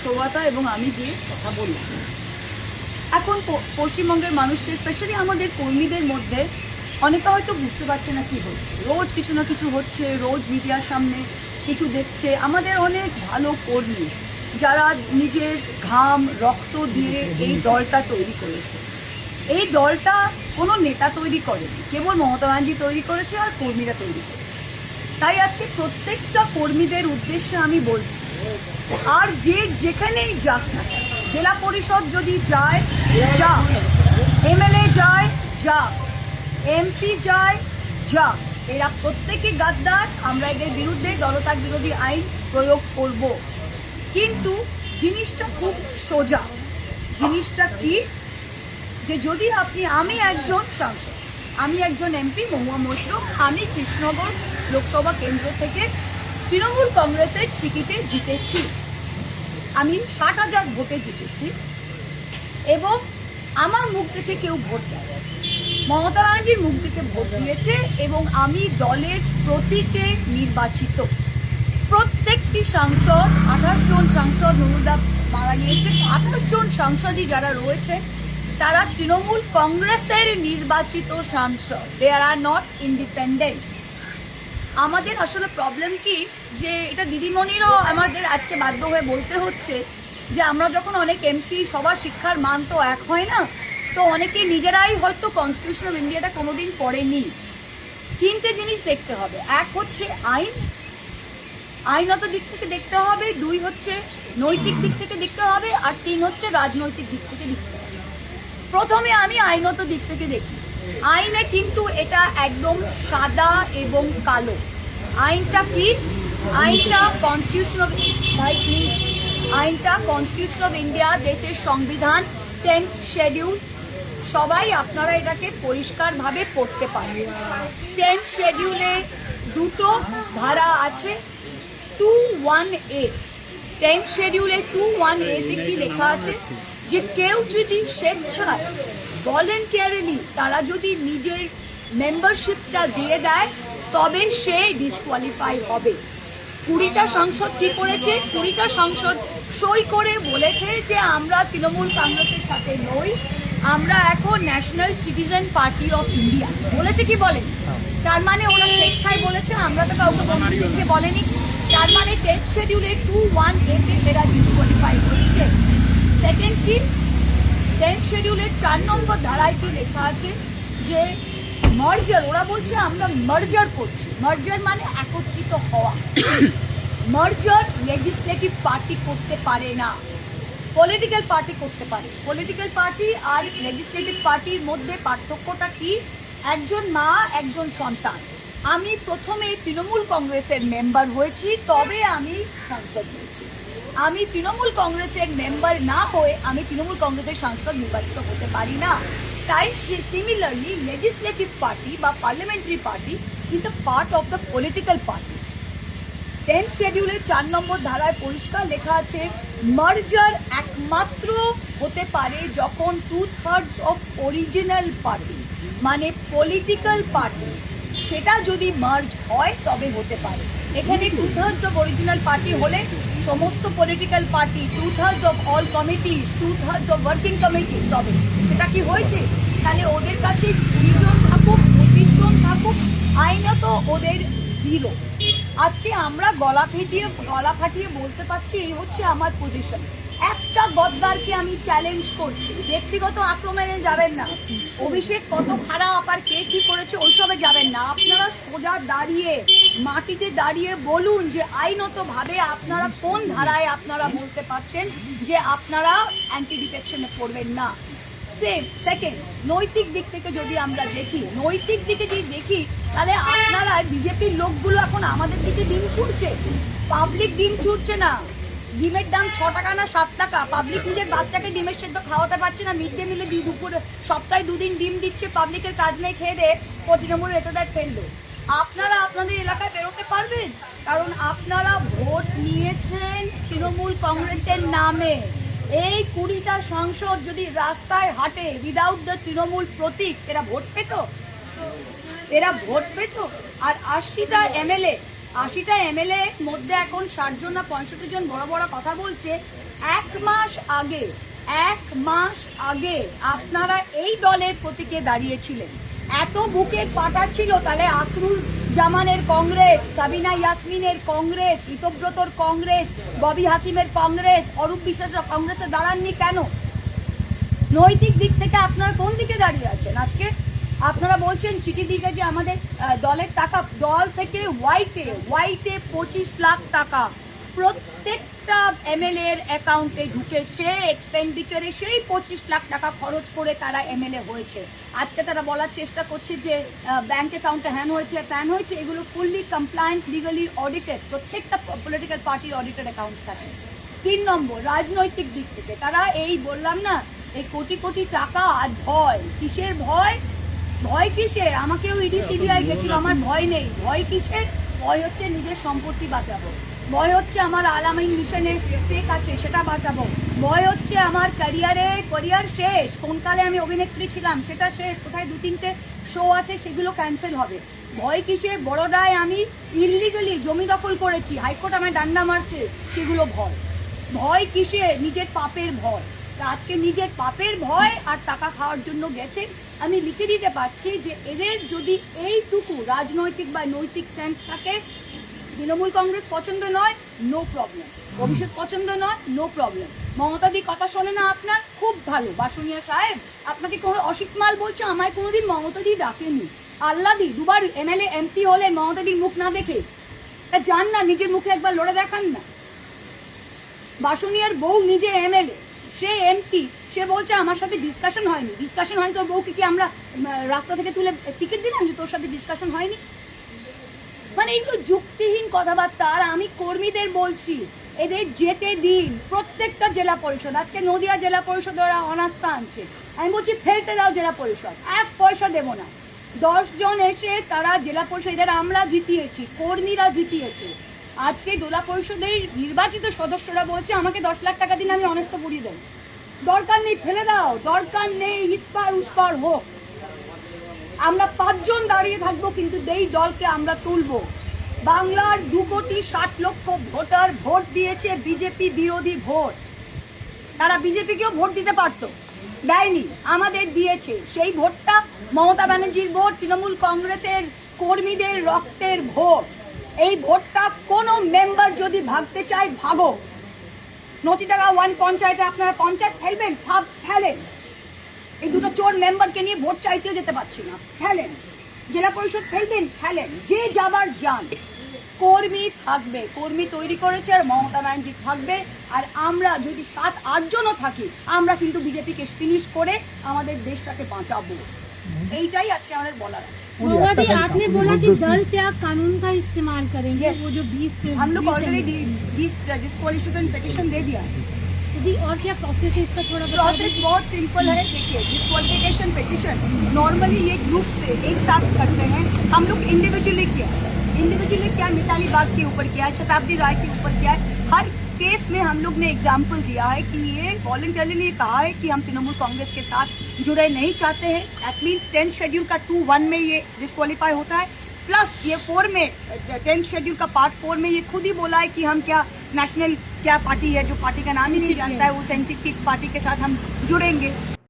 সৌগতা এবং আমি গিয়ে কথা বললাম। এখন পশ্চিমবঙ্গের মানুষদের স্পেশালি আমাদের কর্মীদের মধ্যে অনেকে হয়তো বুঝতে পারছে না কি হচ্ছে, রোজ কিছু না কিছু হচ্ছে, রোজ মিডিয়ার সামনে কিছু দেখছে। আমাদের অনেক ভালো কর্মী যারা নিজের ঘাম রক্ত দিয়ে এই দলটা তৈরি করেছে। এই দলটা কোনো নেতা তৈরি করেনি, কেবল মমতা ব্যানার্জি তৈরি করেছে আর কর্মীরা তৈরি করেছে। তাই আজকে প্রত্যেকটা কর্মীদের উদ্দেশ্যে আমি বলছি, আর যে যেখানেই যাক না, জেলা পরিষদ যদি যায় যা, এমএলএ যায় যা, এমপি যায় যা, এরা প্রত্যেকে গাদ্দার। আমরা এদের বিরুদ্ধে দলত্যাগ বিরোধী আইন প্রয়োগ করব। কিন্তু জিনিসটা খুব সোজা। জিনিসটা কি, যে যদি আমি একজন সাংসদ, আমি একজন এমপি মহুয়া মশরুফ, আমি কৃষ্ণনগর লোকসভা কেন্দ্র থেকে তৃণমূল কংগ্রেসের টিকিটে জিতেছি। আমি 60,000 ভোটে জিতেছি এবং আমার মুখ দেখে কেউ ভোট দেয়, মমতা ব্যানার্জির মুখ দেখে ভোট দিয়েছে এবং আমি দলের প্রতীকে নির্বাচিত। প্রত্যেকটি সাংসদ, 28 জন সাংসদ, নুরুদা মারা গিয়েছে, 28 জন সাংসদই যারা রয়েছে তারা তৃণমূল কংগ্রেসের নির্বাচিত সাংসদ, দে আর নট ইন্ডিপেন্ডেন্ট। আমাদের আসলে প্রবলেম কি, যে এটা দিদিমণিরও আমাদের আজকে বাধ্য হয়ে বলতে হচ্ছে যে আমরা যখন অনেক এমপি, সবার শিক্ষার মান তো এক হয় না, তো অনেকে নিজেরাই হয়তো কনস্টিটিউশন অফ ইন্ডিয়াটা কোনোদিন পড়েনি। তিনটে জিনিস দেখতে হবে, এক হচ্ছে আইনত দিক থেকে দেখতে হবে, 2 হচ্ছে নৈতিক দিক থেকে দেখতে হবে, আর 3 হচ্ছে রাজনৈতিক দিক থেকে দেখতে হবে। প্রথমে আমি আইনত দিক থেকে দেখি। আইনে কিন্তু এটা একদম সাদা এবং কালো। আইনটা কি? আইনটা কনস্টিটিউশন অফ ইন্ডিয়া, দেশের সংবিধান, 10th শিডিউল। সবাই আপনারা এটাকে পরিষ্কারভাবে পড়তে পারেন। 10th শিডিউলে 2টো ধারা আছে। 21A, 10th শিডিউলে 21A তে কি লেখা আছে, যে কেউ যদি স্বেচ্ছায় ভলেন্টিয়ারিলি তারা যদি নিজের মেম্বারশিপটা দিয়ে দেয় তবে সে ডিসকোয়ালিফাই হবে। 20টা সংসদ কি করেছে? 20টা সংসদ সই করে বলেছে যে আমরা তৃণমূল কংগ্রেসের সাথে নই, আমরা এখন national citizen party of India বলেছে। কি বলে? তার মানে ওরা স্বেচ্ছায় বলেছে, আমরা তো কাউকে বন্ধুকে বলেনি। তার মানে 10th শিডিউলে 21A তে এরা ডিসকোয়ালিফাই হচ্ছে। সেকেন্ড কি, 10th শিডিউলের 4 নম্বর ধারায় কি লেখা আছে, যে মার্জার, ওরা বলছে আমরা মার্জার করছি। মার্জার মানে একত্রিত হওয়া। মার্জার লেজিসলেটিভ পার্টি করতে পারে না, পলিটিক্যাল পার্টি করতে পারে। পলিটিক্যাল পার্টি আর লেজিসলেটিভ পার্টির মধ্যে পার্থক্যটা কি? একজন মা, একজন সন্তান। আমি প্রথমে তৃণমূল কংগ্রেসের মেম্বার হয়েছি, তবে আমি সাংসদ হয়েছি। আমি তৃণমূল কংগ্রেসের মেম্বার না হয়ে আমি তৃণমূল কংগ্রেসের সাংসদ নির্বাচিত হতে পারি না। তাই সিমিলারলি লেজিসলেটিভ পার্টি বা parliamentary party is a part of the political party. 10th শিডিউলের 4 নম্বর ধারায় পরিষ্কার লেখা আছে, মার্জার একমাত্র হতে পারে যখন 2/3 অফ অরিজিনাল পার্টি, মানে পলিটিক্যাল পার্টি, সেটা যদি মার্জ হয় তবে হতে পারে। এখানে 2/3 অফ অরিজিনাল পার্টি হলে সমস্ত political party, 2/3 of all committees, 2/3 of working committee, তবে সেটা কি হয়েছে? তাহলে ওদের কাছে 20 জন থাকুক, 25 জন থাকুক, আইনত ওদের 0। আজকে আমরা গলা ফাটিয়ে বলতে পারছি, এই হচ্ছে আমার পজিশন। একটা গদ্দারকে আমি চ্যালেঞ্জ করছি, ব্যক্তিগত আক্রমণে যাবেন না। অভিষেক কত খারাপ আর কে কি করেছে ওইসবে যাবেন না। আপনারা সোজা দাঁড়িয়ে, মাটিতে দাঁড়িয়ে বলুন যে আইনতভাবে আপনারা কোন ধারায় আপনারা বলতে পারছেন যে আপনারা অ্যান্টি ডিফেকশনে পড়বেন না। সেকেন্ড, নৈতিক দিক থেকে যদি আমরা দেখি, তাহলে আপনারা বিজেপির লোকগুলো এখন আমাদের দিকে ডিম ছুটছে, পাবলিক ডিম ছুটছে না। ডিমের দাম 6 টাকা না 7 টাকা, পাবলিক নিজের বাচ্চাকে ডিমের সেদ্ধ খাওয়াতে পারছে না। মিড ডে মিলে দুপুরে সপ্তাহে 2 দিন ডিম দিচ্ছে, পাবলিকের কাজ নেই, খেয়ে দে তৃণমূল রেতদার ফেললো। আপনারা আপনাদের এলাকায় বেরোতে পারবেন, কারণ আপনারা ভোট নিয়েছেন তৃণমূল কংগ্রেসের নামে। এই 20টা সাংসদ যদি রাস্তায় হাঁটে উইদাউট দ্য তৃণমূল প্রতীক, এরা ভোট পেত? আর 80টা এমএলএ মধ্যে এখন 60 জন না 65 জন বড় বড় কথা বলছে। এক মাস আগে আপনারা এই দলের প্রতীকে দাঁড়িয়েছিলেন। এত বুকের পাটা ছিল, তাহলে আখরুল জামানের কংগ্রেস, সাবিনা ইয়াসমিনের কংগ্রেস, ঋতব্রতর কংগ্রেস, ববি হাকিমের কংগ্রেস, অরূপ বিশ্বাসের কংগ্রেসে দাঁড়াননি কেন? নৈতিক দিক থেকে আপনারা কোন দিকে দাঁড়িয়ে আছেন? আজকে আপনারা বলছেন চিঠি দিকে যে আমাদের দলের টাকা, দল থেকে হোয়াইটে 25 লাখ টাকা প্রত্যেকটা এমএলএ এর অ্যাকাউন্টে ঢুকেছে, এক্সপেন্ডিচারে সেই 25 লাখ টাকা খরচ করে তারা এমএলএ হয়েছে। আজকে তারা বলার চেষ্টা করছে যে ব্যাংক অ্যাকাউন্টে হ্যান হয়েছে, ত্যান হয়েছে। এগুলো ফুললি কমপ্লায়েন্ট, লিগালি অডিটেড, প্রত্যেকটা পলিটিক্যাল পার্টির অডিটেড অ্যাকাউন্টস থাকে। 3 নম্বর, রাজনৈতিক দিক থেকে তারা এই বললাম না, এই কোটি কোটি টাকা আর ভয়, কিসের ভয়? ভয় কিসের? আমাকেও ইডি সিবিআই গেছিল, আমার ভয় নেই। ভয় কিসের? ভয় হচ্ছে নিজের সম্পত্তি বাঁচাবো, ভয় হচ্ছে আমার আলামিন মিশনে স্টেক আছে সেটা বাঁচাবো, ভয় হচ্ছে আমার ক্যারিয়ার শেষ, কোন কালে আমি অভিনেত্রী ছিলাম সেটা শেষ, কোথায় 2-3টে শো আছে সেগুলো ক্যান্সেল হবে। ভয় কিসে? বড়োদায় আমি ইললিগালি জমি দখল করেছি, হাইকোর্ট আমায় ডান্ডা মারছে, সেগুলো ভয়। ভয় কিসে? নিজের পাপের ভয়। আজকে নিজের পাপের ভয় আর টাকা খাওয়ার জন্য গেছে। আমি লিখে দিতে পারছি যে এদের যদি এইটুকু রাজনৈতিক বা নৈতিক সেন্স থাকে, তৃণমূল কংগ্রেস পছন্দ নয়, নো প্রবলেম। ভবিষ্যৎ পছন্দ নয়, নো প্রবলেম। মমতাদি কথা শোনে না আপনার, খুব ভালো। বাসুনিয়া সাহেব আপনাকে কোনো অসিত মাল বলছে, আমায় কোনোদিন মমতাদি ডাকেনি। আল্লাদি 2বার এমএলএ এমপি হলেন মমতাদির মুখ না দেখে। যান না, নিজের মুখে একবার লড়ে দেখান না। বাসুনিয়ার বউ নিজে এমএলএ, সে এমপি, সে বলছে আমার সাথে ডিসকাশন হয়নি। ডিসকাশন হয়নি তোর বউকে কি আমরা রাস্তা থেকে তুলে টিকিট দিলাম যে তোর সাথে ডিসকাশন হয়নি? মানে এগুলো যুক্তিহীন কথাবার্তা। আর আমি কর্মীদের বলছি, এদের যেতে দিন। প্রত্যেকটা জেলা পরিষদ, আজকে নদিয়া জেলা পরিষদ ওরা অনাস্থা আনছে, আমি বলছি ফেরতে দাও জেলা পরিষদ, 1 পয়সা দেবো না। 10 জন এসে তারা জেলা পরিষদ, এদের আমরা জিতিয়েছি, কর্মীরা জিতিয়েছে। আজকে জেলা পরিষদের নির্বাচিত সদস্যরা বলছে আমাকে 10 লাখ টাকা দিন, আমি অনেস্ত পুড়িয়ে দেবো। দরকার নেই, ফেলে দাও, দরকার নেই, ইস্পার উস্পার হোক। আমরা 5 জন দাঁড়িয়ে থাকবো, কিন্তু এই দলকে আমরা তুলবো। বাংলার 2,60,00,000 ভোটার ভোট দিয়েছে বিজেপি বিরোধী ভোট। তারা বিজেপিকেও ভোট দিতে পারতো, দেয়নি, আমাদের দিয়েছে। সেই ভোটটা মমতা ব্যানার্জির ভোট, তৃণমূল কংগ্রেসের কর্মীদের রক্তের ভোট। এই ভোটটা কোনো মেম্বার যদি ভাগতে চায়, ভাগো। নতিটাকা 1 পঞ্চায়েতে আপনারা পঞ্চায়েত ফেলবেন, ফেলেন। এই দুটো চোর মেম্বারকে নিয়ে ভোট চাইতেও যেতে পারছি না, ফেলেন। জেলা পরিষদ ফেলবেন, ফেলেন। যে যাবার যান, কর্মী থাকবে, কর্মী তৈরি করেছে, আর মমতা ব্যানার্জি থাকবে। আর আমরা যদি 7-8 জনও থাকি, আমরা কিন্তু বিজেপিকে ফিনিশ করে আমাদের দেশটাকে বাঁচাবো। এইটাই আজকে আমাদের বলার আছে। मोदी आपने बोला कि दल त्याग कानून का इस्तेमाल करेंगे। Yes. वो जो 20 हम लोग ऑलरेडी डिस्क्वालिफिकेशन पिटीशन दे दिया है। और क्या प्रोसेस है इसका, थोड़ा बता प्रोसेस बहुत सिंपल है। देखिए, डिस्क्वालिफिकेशन पिटीशन नॉर्मली ये ग्रुप से एक साथ करते हैं, हम लोग इंडिविजुअली किया। मिताली बाग के ऊपर किया है, शताब्दी राय के ऊपर किया है। हर केस में हम लोग ने एग्जाम्पल दिया है कि ये वॉलंटरली कहा है कि हम तृणमूल कांग्रेस के साथ जुड़े नहीं चाहते हैं। दैट मीन्स 10th शेड्यूल का 2(1) में ये डिस्क्वालीफाई होता है, प्लस ये 4 में 10th शेड्यूल का पार्ट 4 में ये खुद ही बोला है कि हम क्या नेशनल क्या पार्टी है, जो पार्टी का नाम ही नहीं जानता है, उस एनसीपी पार्टी के साथ हम जुड़ेंगे।